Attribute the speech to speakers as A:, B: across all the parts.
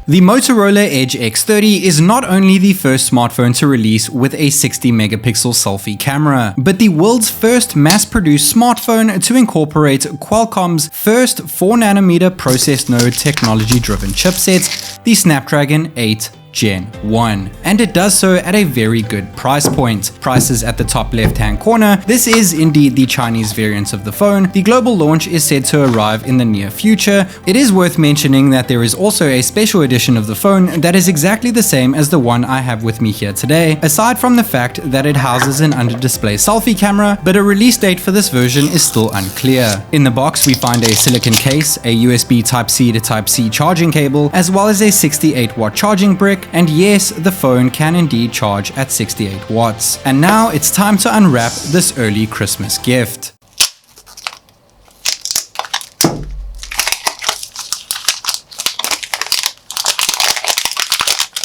A: The Motorola Edge X30 is not only the first smartphone to release with a 60 megapixel selfie camera, but the world's first mass-produced smartphone to incorporate Qualcomm's first 4nm process node technology-driven chipset, the Snapdragon 8 Gen 1, and it does so at a very good price point. Prices at the top left hand corner. This is indeed the Chinese variant of the phone. The global launch is said to arrive in the near future. It is worth mentioning that there is also a special edition of the phone that is exactly the same as the one I have with me here today, aside from the fact that it houses an under display selfie camera, but a release date for this version is still unclear. In the box we find a silicon case, a USB Type-C to Type-C charging cable, as well as a 68-watt charging brick. And yes, the phone can indeed charge at 68 watts. And now it's time to unwrap this early Christmas gift.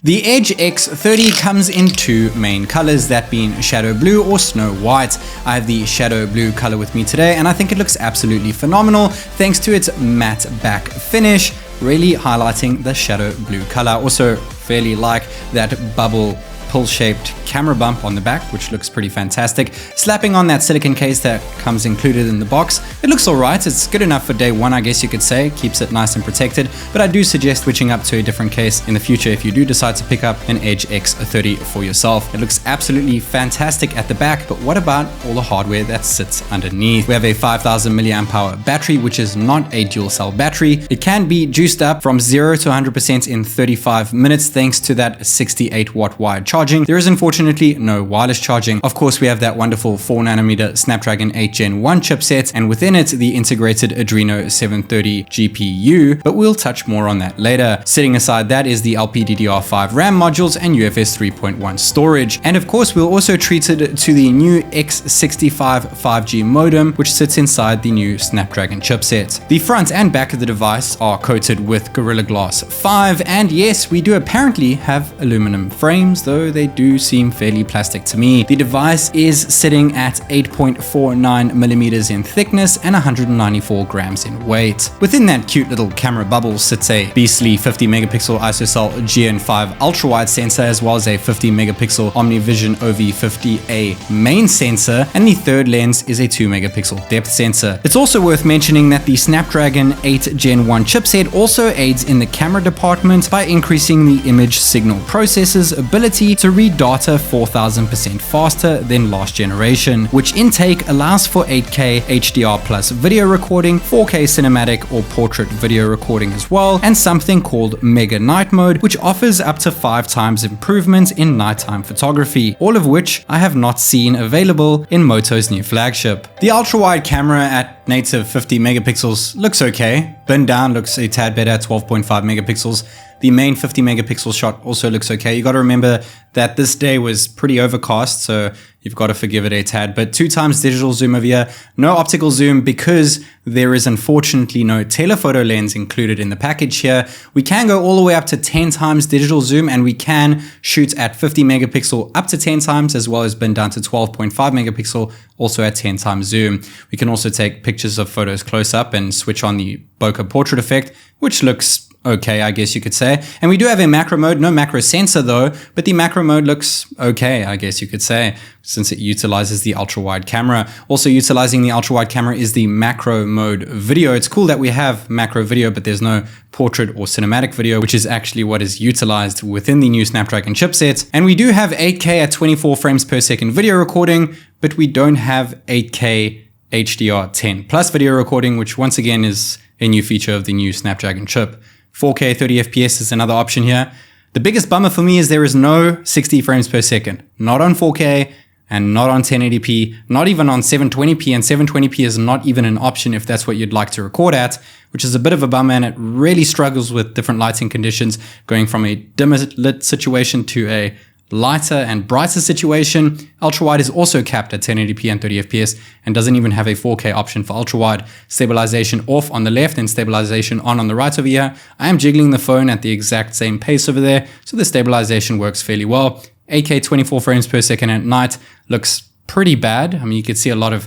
A: The Edge X30 comes in two main colors, that being shadow blue or snow white. I have the shadow blue color with me today, and I think it looks absolutely phenomenal thanks to its matte back finish, really highlighting the shadow blue color. Also fairly like that bubble pill-shaped camera bump on the back, which looks pretty fantastic. Slapping on that silicon case that comes included in the box, it looks alright. It's good enough for day one, I guess you could say. Keeps it nice and protected, but I do suggest switching up to a different case in the future if you do decide to pick up an Edge X30 for yourself. It looks absolutely fantastic at the back, but what about all the hardware that sits underneath? We have a 5000 milliamp hour battery, which is not a dual cell battery. It can be juiced up from 0 to 100% in 35 minutes thanks to that 68 watt wired charging. There is unfortunately no wireless charging. Of course, we have that wonderful 4nm Snapdragon 8 Gen 1 chipset, and within it the integrated Adreno 730 GPU, but we'll touch more on that later. Setting aside that is the LPDDR5 RAM modules and UFS 3.1 storage. And of course, we'll also treat it to the new X65 5G modem, which sits inside the new Snapdragon chipset. The front and back of the device are coated with Gorilla Glass 5, and yes, we do apparently have aluminum frames, though they do seem fairly plastic to me. The device is sitting at 8.49 millimeters in thickness and 194 grams in weight. Within that cute little camera bubble sits a beastly 50 megapixel ISOCELL GN5 ultra wide sensor, as well as a 50 megapixel OmniVision OV50A main sensor, and the third lens is a 2 megapixel depth sensor. It's also worth mentioning that the Snapdragon 8 Gen 1 chipset also aids in the camera department by increasing the image signal processor's ability to read data 4000% faster than last generation, which intake allows for 8K HDR plus video recording, 4K cinematic or portrait video recording as well, and something called Mega Night Mode, which offers up to 5 times improvement in nighttime photography, all of which I have not seen available in Moto's new flagship. The ultra-wide camera at native 50 megapixels looks okay. Bin down looks a tad better at 12.5 megapixels. The main 50 megapixel shot also looks okay. You got to remember that this day was pretty overcast, so you've got to forgive it a tad. But 2 times digital zoom over here, no optical zoom because there is unfortunately no telephoto lens included in the package here. We can go all the way up to 10 times digital zoom, and we can shoot at 50 megapixel up to 10 times, as well as bin down to 12.5 megapixel, also at 10 times zoom. We can also take pictures of photos close up and switch on the bokeh portrait effect, which looks okay, I guess you could say. And we do have a macro mode, no macro sensor though, but the macro mode looks okay, I guess you could say, since it utilizes the ultra wide camera. Also utilizing the ultra wide camera is the macro mode video. It's cool that we have macro video, but there's no portrait or cinematic video, which is actually what is utilized within the new Snapdragon chipset. And we do have 8K at 24 frames per second video recording, but we don't have 8K HDR10 plus video recording, which once again is a new feature of the new Snapdragon chip. 4K 30 FPS is another option here. The biggest bummer for me is there is no 60 frames per second, not on 4K and not on 1080p, not even on 720p, and 720p is not even an option if that's what you'd like to record at, which is a bit of a bummer, and it really struggles with different lighting conditions, going from a dimmer lit situation to a lighter and brighter situation. Ultra wide is also capped at 1080p and 30 FPS and doesn't even have a 4K option for ultra wide. Stabilization off on the left and stabilization on the right over here. I am jiggling the phone at the exact same pace over there, so the stabilization works fairly well. 8K 24 frames per second at night looks pretty bad. I mean, you can see a lot of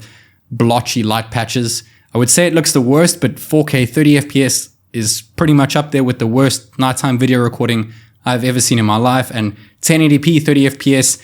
A: blotchy light patches. I would say it looks the worst, but 4K 30 FPS is pretty much up there with the worst nighttime video recording I've ever seen in my life. And 1080p, 30 FPS,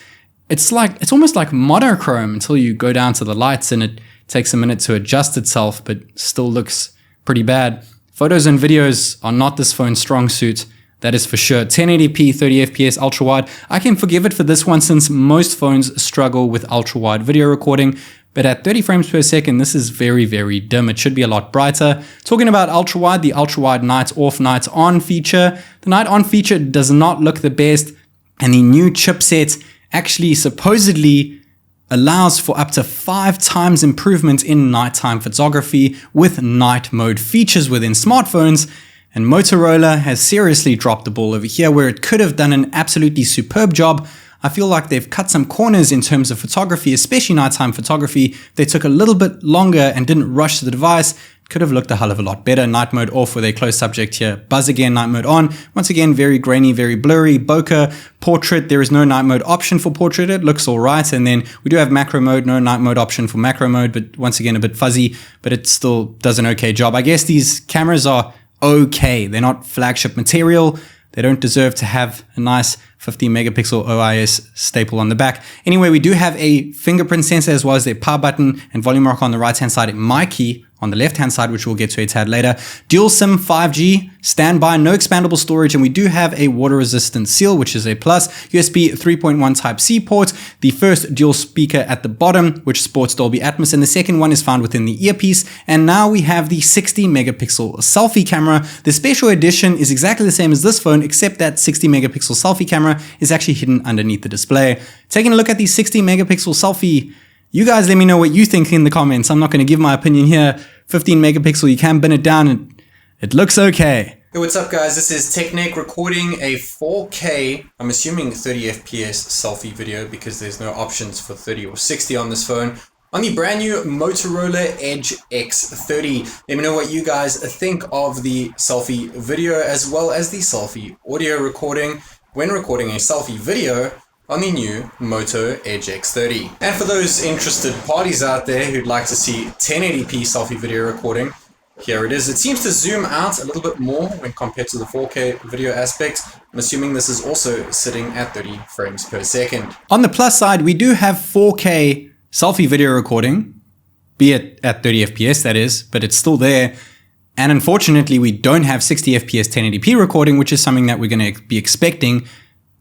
A: it's almost like monochrome until you go down to the lights and it takes a minute to adjust itself, but still looks pretty bad. Photos and videos are not this phone's strong suit. That is for sure. 1080p, 30 FPS, ultra wide. I can forgive it for this one since most phones struggle with ultra wide video recording. But at 30 frames per second, this is very, very dim. It should be a lot brighter. Talking about ultra wide, the ultra wide night off, night on feature. The night on feature does not look the best. And the new chipset actually supposedly allows for up to 5 times improvement in nighttime photography with night mode features within smartphones. And Motorola has seriously dropped the ball over here where it could have done an absolutely superb job. I feel like they've cut some corners in terms of photography, especially nighttime photography. They took a little bit longer and didn't rush the device. It could have looked a hell of a lot better. Night mode off with a close subject here. Buzz again, night mode on. Once again, very grainy, very blurry. Bokeh, portrait, there is no night mode option for portrait. It looks all right. And then we do have macro mode, no night mode option for macro mode, but once again, a bit fuzzy, but it still does an okay job. I guess these cameras are okay. They're not flagship material. They don't deserve to have a nice 50 megapixel OIS staple on the back. Anyway, we do have a fingerprint sensor as well as a power button and volume rocker on the right hand side, my key on the left hand side, which we'll get to a tad later. Dual SIM 5G, standby, no expandable storage, and we do have a water resistant seal, which is a plus. USB 3.1 Type-C port, the first dual speaker at the bottom, which sports Dolby Atmos, and the second one is found within the earpiece. And now we have the 60 megapixel selfie camera. The special edition is exactly the same as this phone, except that 60 megapixel selfie camera is actually hidden underneath the display. Taking a look at the 60 megapixel selfie, you guys let me know what you think in the comments. I'm not going to give my opinion here. 15 megapixel, you can bin it down and it looks okay. Hey, what's up guys? This is Technic recording a 4K, I'm assuming 30 FPS selfie video because there's no options for 30 or 60 on this phone, on the brand new Motorola Edge X30. Let me know what you guys think of the selfie video as well as the selfie audio recording when recording a selfie video on the new Moto Edge X30. And for those interested parties out there who'd like to see 1080p selfie video recording, here it is. It seems to zoom out a little bit more when compared to the 4K video aspect. I'm assuming this is also sitting at 30 frames per second. On the plus side, we do have 4K selfie video recording, be it at 30 FPS that is, but it's still there. And unfortunately, we don't have 60 FPS 1080p recording, which is something that we're going to be expecting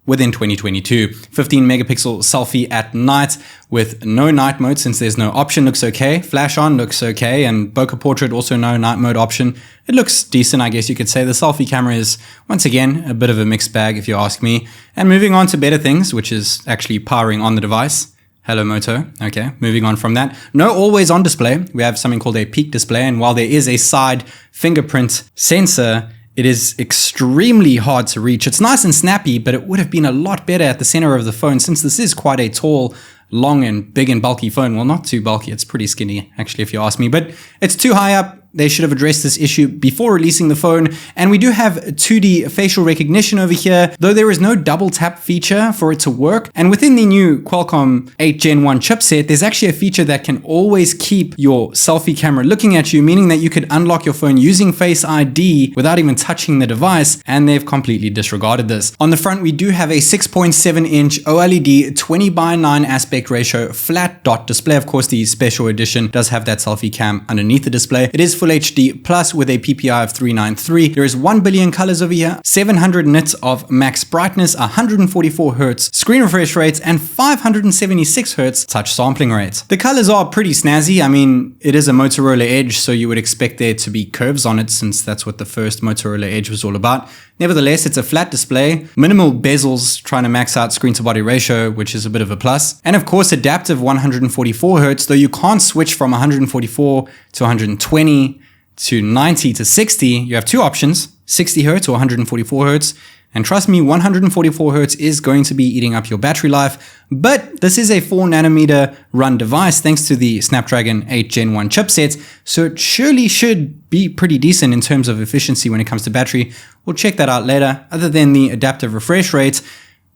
A: within 2022. 15 megapixel selfie at night with no night mode since there's no option looks okay. Flash on looks okay, and bokeh portrait also no night mode option. It looks decent, I guess you could say. The selfie camera is once again a bit of a mixed bag if you ask me. And moving on to better things, which is actually powering on the device. Hello Moto. Okay, moving on from that. No always on display. We have something called a peak display, and while there is a side fingerprint sensor, it is extremely hard to reach. It's nice and snappy, but it would have been a lot better at the center of the phone since this is quite a tall, long and big and bulky phone. Well, not too bulky. It's pretty skinny, actually, if you ask me, but it's too high up. They should have addressed this issue before releasing the phone. And we do have 2D facial recognition over here, though there is no double tap feature for it to work. And within the new Qualcomm 8 Gen 1 chipset, there's actually a feature that can always keep your selfie camera looking at you, meaning that you could unlock your phone using Face ID without even touching the device. And they've completely disregarded this. On the front, we do have a 6.7-inch OLED 20:9 aspect ratio flat dot display. Of course, the special edition does have that selfie cam underneath the display. It is Full HD Plus with a PPI of 393. There is 1 billion colors over here, 700 nits of max brightness, 144 Hz screen refresh rates, and 576 Hz touch sampling rates. The colors are pretty snazzy. I mean, it is a Motorola Edge, so you would expect there to be curves on it since that's what the first Motorola Edge was all about. Nevertheless, it's a flat display, minimal bezels trying to max out screen to body ratio, which is a bit of a plus. And of course, adaptive 144 Hz, though you can't switch from 144 to 120 to 90 to 60. You have two options, 60 Hz or 144 Hz. And trust me, 144 Hz is going to be eating up your battery life, but this is a 4 nanometer run device thanks to the Snapdragon 8 Gen 1 chipset, so it surely should be pretty decent in terms of efficiency when it comes to battery. We'll check that out later. Other than the adaptive refresh rate,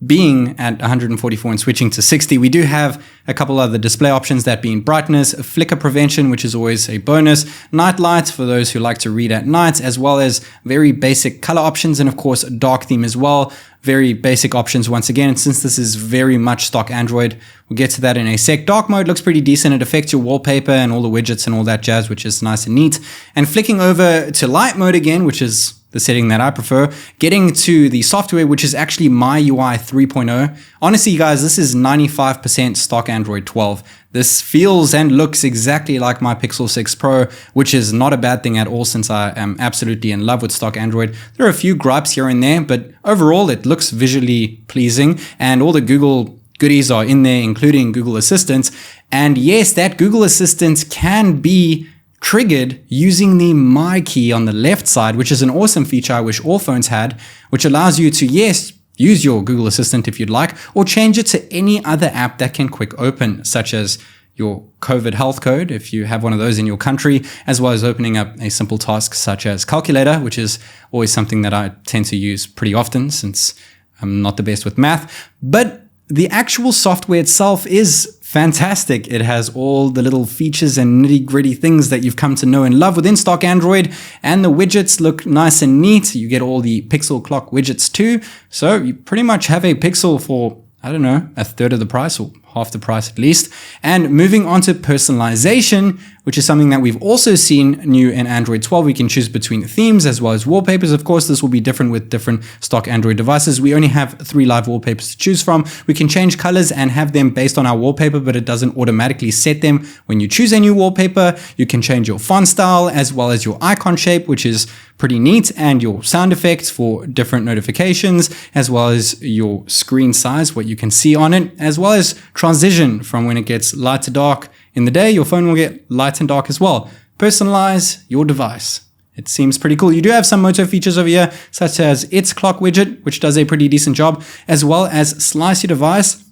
A: being at 144 and switching to 60, we do have a couple other display options, that being brightness, flicker prevention, which is always a bonus, night lights for those who like to read at night, as well as very basic color options, and of course dark theme as well. Very basic options once again, and since this is very much stock Android, we'll get to that in a sec. Dark mode looks pretty decent. It affects your wallpaper and all the widgets and all that jazz, which is nice and neat. And flicking over to light mode again, which is the setting that I prefer, getting to the software, which is actually MYUI 3.0. Honestly, guys, this is 95% stock Android 12. This feels and looks exactly like my Pixel 6 Pro, which is not a bad thing at all since I am absolutely in love with stock Android. There are a few gripes here and there, but overall it looks visually pleasing and all the Google goodies are in there, including Google Assistant. And yes, that Google Assistant can be triggered using the My key on the left side, which is an awesome feature I wish all phones had, which allows you to, yes, use your Google Assistant if you'd like, or change it to any other app that can quick open, such as your COVID health code, if you have one of those in your country, as well as opening up a simple task such as calculator, which is always something that I tend to use pretty often since I'm not the best with math. But the actual software itself is fantastic. It has all the little features and nitty-gritty things that you've come to know and love within stock Android, and the widgets look nice and neat. You get all the pixel clock widgets too, so you pretty much have a Pixel for, I don't know, a third of the price or half the price at least. And moving on to personalization, which is something that we've also seen new in Android 12. We can choose between themes as well as wallpapers. Of course, this will be different with different stock Android devices. We only have 3 live wallpapers to choose from. We can change colors and have them based on our wallpaper, but it doesn't automatically set them when you choose a new wallpaper. You can change your font style as well as your icon shape, which is pretty neat, and your sound effects for different notifications, as well as your screen size, what you can see on it, as well as transition from when it gets light to dark in the day, your phone will get light and dark as well. Personalize your device. It seems pretty cool. You do have some Moto features over here, such as its clock widget, which does a pretty decent job, as well as slice your device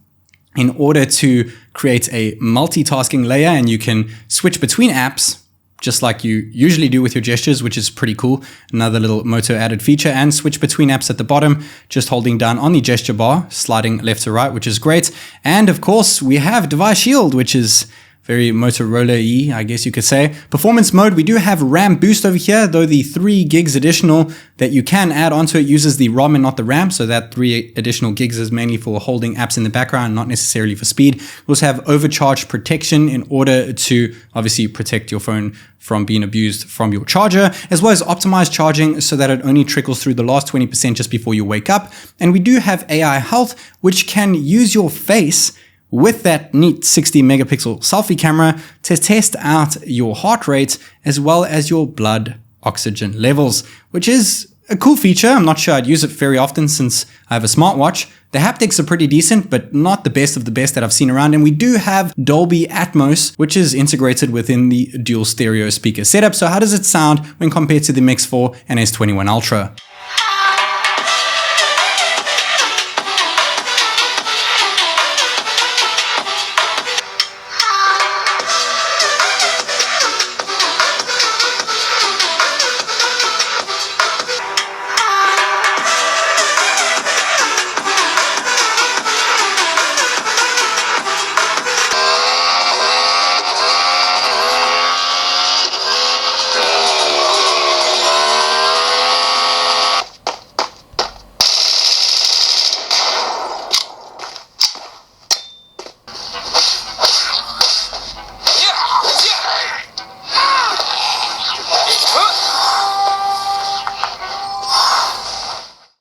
A: in order to create a multitasking layer, and you can switch between apps just like you usually do with your gestures, which is pretty cool. Another little Moto added feature, and switch between apps at the bottom, just holding down on the gesture bar, sliding left to right, which is great. And of course, we have device shield, which is very Motorola-y, I guess you could say. Performance mode, we do have RAM boost over here, though the 3 gigs additional that you can add onto it uses the ROM and not the RAM, so that 3 additional gigs is mainly for holding apps in the background, not necessarily for speed. We also have overcharge protection in order to obviously protect your phone from being abused from your charger, as well as optimized charging so that it only trickles through the last 20% just before you wake up. And we do have AI health, which can use your face with that neat 60 megapixel selfie camera to test out your heart rate as well as your blood oxygen levels, which is a cool feature. I'm not sure I'd use it very often since I have a smartwatch. The haptics are pretty decent, but not the best of the best that I've seen around. And we do have Dolby Atmos, which is integrated within the dual stereo speaker setup. So how does it sound when compared to the Mix 4 and S21 Ultra?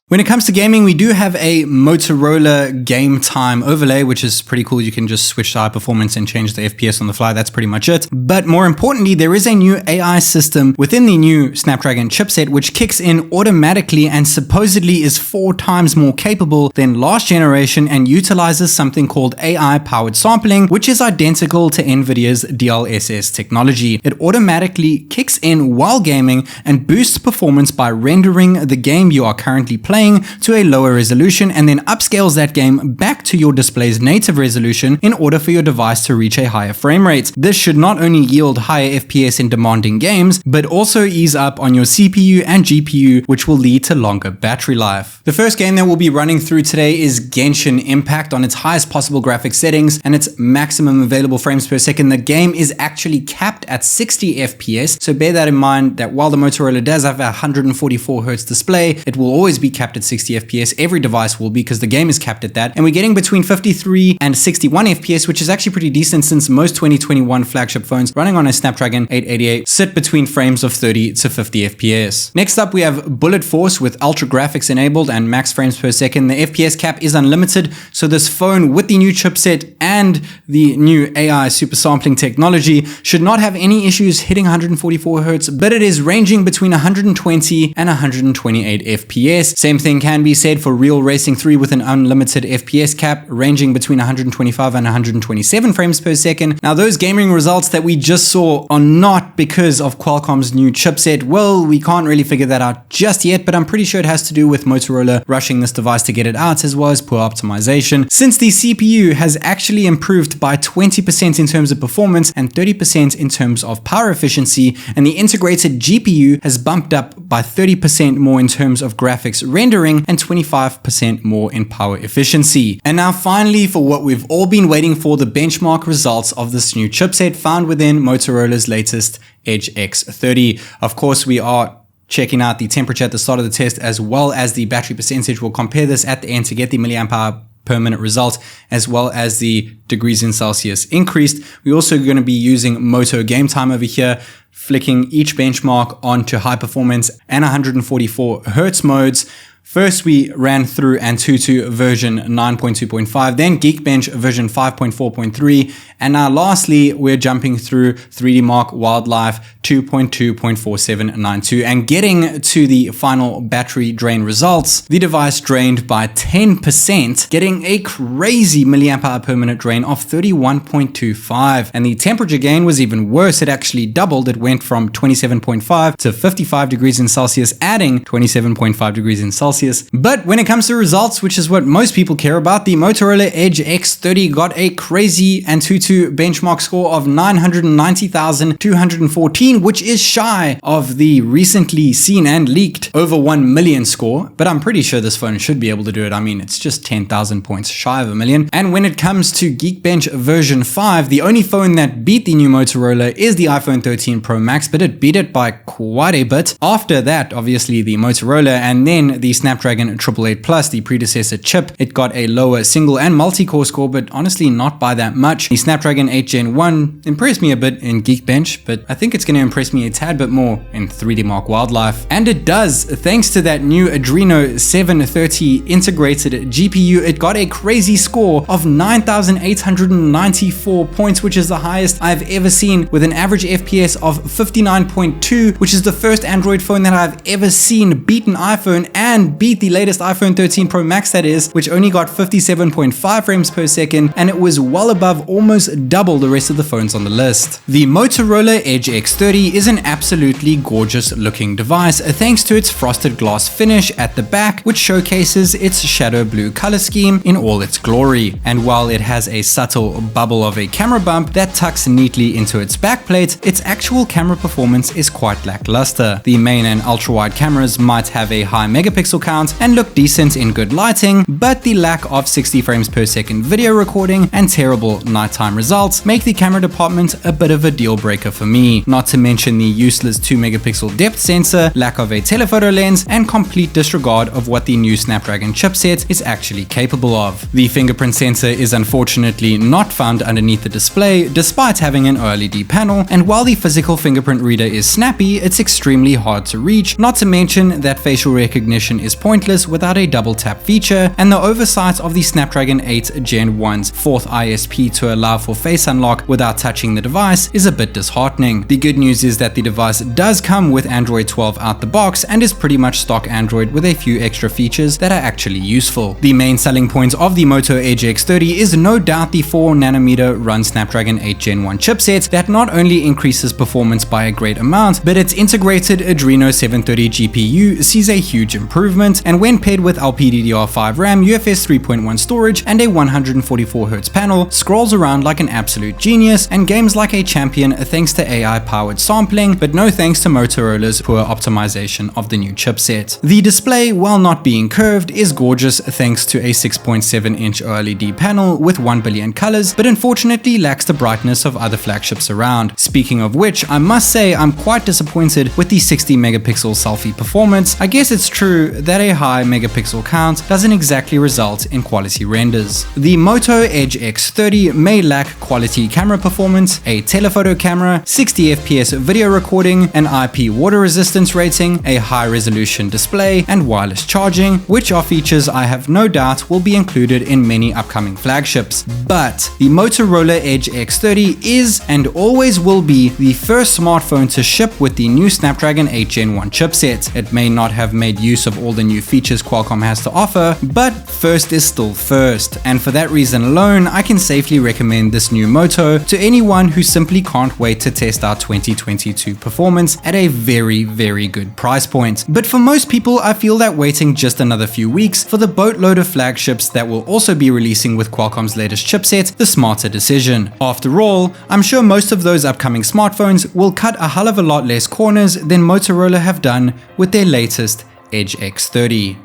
A: When it comes to gaming, we do have a Motorola Game Time overlay, which is pretty cool. You can just switch to high performance and change the FPS on the fly. That's pretty much it. But more importantly, there is a new AI system within the new Snapdragon chipset, which kicks in automatically and supposedly is 4 times more capable than last generation and utilizes something called AI-powered sampling, which is identical to NVIDIA's DLSS technology. It automatically kicks in while gaming and boosts performance by rendering the game you are currently playing playing to a lower resolution and then upscales that game back to your display's native resolution in order for your device to reach a higher frame rate. This should not only yield higher FPS in demanding games, but also ease up on your CPU and GPU, which will lead to longer battery life. The first game that we'll be running through today is Genshin Impact on its highest possible graphics settings and its maximum available frames per second. The game is actually capped at 60 FPS, so bear that in mind that while the Motorola does have a 144Hz display, it will always be capped at 60 FPS. Every device will be, because the game is capped at that, and we're getting between 53 and 61 FPS, which is actually pretty decent since most 2021 flagship phones running on a Snapdragon 888 sit between frames of 30 to 50 FPS. Next up, we have Bullet Force with ultra graphics enabled and max frames per second. The FPS cap is unlimited, so this phone with the new chipset and the new AI super sampling technology should not have any issues hitting 144Hz, but it is ranging between 120 and 128 FPS. Same thing can be said for Real Racing 3 with an unlimited FPS cap ranging between 125 and 127 frames per second. Now, those gaming results that we just saw are not because of Qualcomm's new chipset. Well, we can't really figure that out just yet, but I'm pretty sure it has to do with Motorola rushing this device to get it out, as well as poor optimization, since the CPU has actually improved by 20% in terms of performance and 30% in terms of power efficiency, and the integrated GPU has bumped up by 30% more in terms of graphics rendering and 25% more in power efficiency. And now finally, for what we've all been waiting for, the benchmark results of this new chipset found within Motorola's latest Edge X30. Of course, we are checking out the temperature at the start of the test as well as the battery percentage. We'll compare this at the end to get the milliamp hour per minute result, as well as the degrees in Celsius increased. We're also going to be using Moto Game Time over here, flicking each benchmark onto high performance and 144Hz modes. First, we ran through AnTuTu version 9.2.5, then Geekbench version 5.4.3, and now lastly, we're jumping through 3D Mark Wildlife 2.2.4792 and getting to the final battery drain results. The device drained by 10%, getting a crazy milliamp hour per minute drain of 31.25, and the temperature gain was even worse. It actually doubled. It went from 27.5 to 55 degrees in Celsius, adding 27.5 degrees in Celsius. But when it comes to results, which is what most people care about, the Motorola Edge X30 got a crazy AnTuTu benchmark score of 990,214, which is shy of the recently seen and leaked over 1 million score. But I'm pretty sure this phone should be able to do it. I mean, it's just 10,000 points shy of a million. And when it comes to Geekbench version 5, the only phone that beat the new Motorola is the iPhone 13 Pro Max, but it beat it by quite a bit. After that, obviously the Motorola, and then the Snapdragon 888 Plus, the predecessor chip, it got a lower single and multi-core score, but honestly not by that much. The Snapdragon 8 Gen 1 impressed me a bit in Geekbench, but I think it's going to impress me a tad bit more in 3D Mark Wildlife. And it does, thanks to that new Adreno 730 integrated GPU. It got a crazy score of 9,894 points, which is the highest I've ever seen, with an average FPS of 59.2, which is the first Android phone that I've ever seen beat an iPhone and beat the latest iPhone 13 Pro Max, that is, which only got 57.5 frames per second, and it was well above almost double the rest of the phones on the list. The Motorola Edge X30 is an absolutely gorgeous looking device, thanks to its frosted glass finish at the back, which showcases its shadow blue color scheme in all its glory. And while it has a subtle bubble of a camera bump that tucks neatly into its backplate, its actual camera performance is quite lackluster. The main and ultra-wide cameras might have a high megapixel count and look decent in good lighting, but the lack of 60 frames per second video recording and terrible nighttime results make the camera department a bit of a deal breaker for me. Not to mention the useless 2 megapixel depth sensor, lack of a telephoto lens, and complete disregard of what the new Snapdragon chipset is actually capable of. The fingerprint sensor is unfortunately not found underneath the display, despite having an OLED panel, and while the physical fingerprint reader is snappy, it's extremely hard to reach, not to mention that facial recognition is pointless without a double tap feature, and the oversight of the Snapdragon 8 Gen 1's 4th ISP to allow for face unlock without touching the device is a bit disheartening. The good news is that the device does come with Android 12 out the box and is pretty much stock Android with a few extra features that are actually useful. The main selling point of the Moto Edge X30 is no doubt the 4nm run Snapdragon 8 Gen 1 chipset that not only increases performance by a great amount, but its integrated Adreno 730 GPU sees a huge improvement, movement, and when paired with LPDDR5 RAM, UFS 3.1 storage, and a 144Hz panel, scrolls around like an absolute genius, and games like a champion thanks to AI-powered sampling, but no thanks to Motorola's poor optimization of the new chipset. The display, while not being curved, is gorgeous thanks to a 6.7-inch OLED panel with 1 billion colors, but unfortunately lacks the brightness of other flagships around. Speaking of which, I must say I'm quite disappointed with the 60 megapixel selfie performance. I guess it's true that a high megapixel count doesn't exactly result in quality renders. The Moto Edge X30 may lack quality camera performance, a telephoto camera, 60 FPS video recording, an IP water resistance rating, a high resolution display, and wireless charging, which are features I have no doubt will be included in many upcoming flagships. But the Motorola Edge X30 is and always will be the first smartphone to ship with the new Snapdragon 8 Gen 1 chipset. It may not have made use of all the new features Qualcomm has to offer, but first is still first, and for that reason alone, I can safely recommend this new Moto to anyone who simply can't wait to test out 2022 performance at a very good price point. But for most people, I feel that waiting just another few weeks for the boatload of flagships that will also be releasing with Qualcomm's latest chipset, the smarter decision. After all, I'm sure most of those upcoming smartphones will cut a hell of a lot less corners than Motorola have done with their latest Edge X30.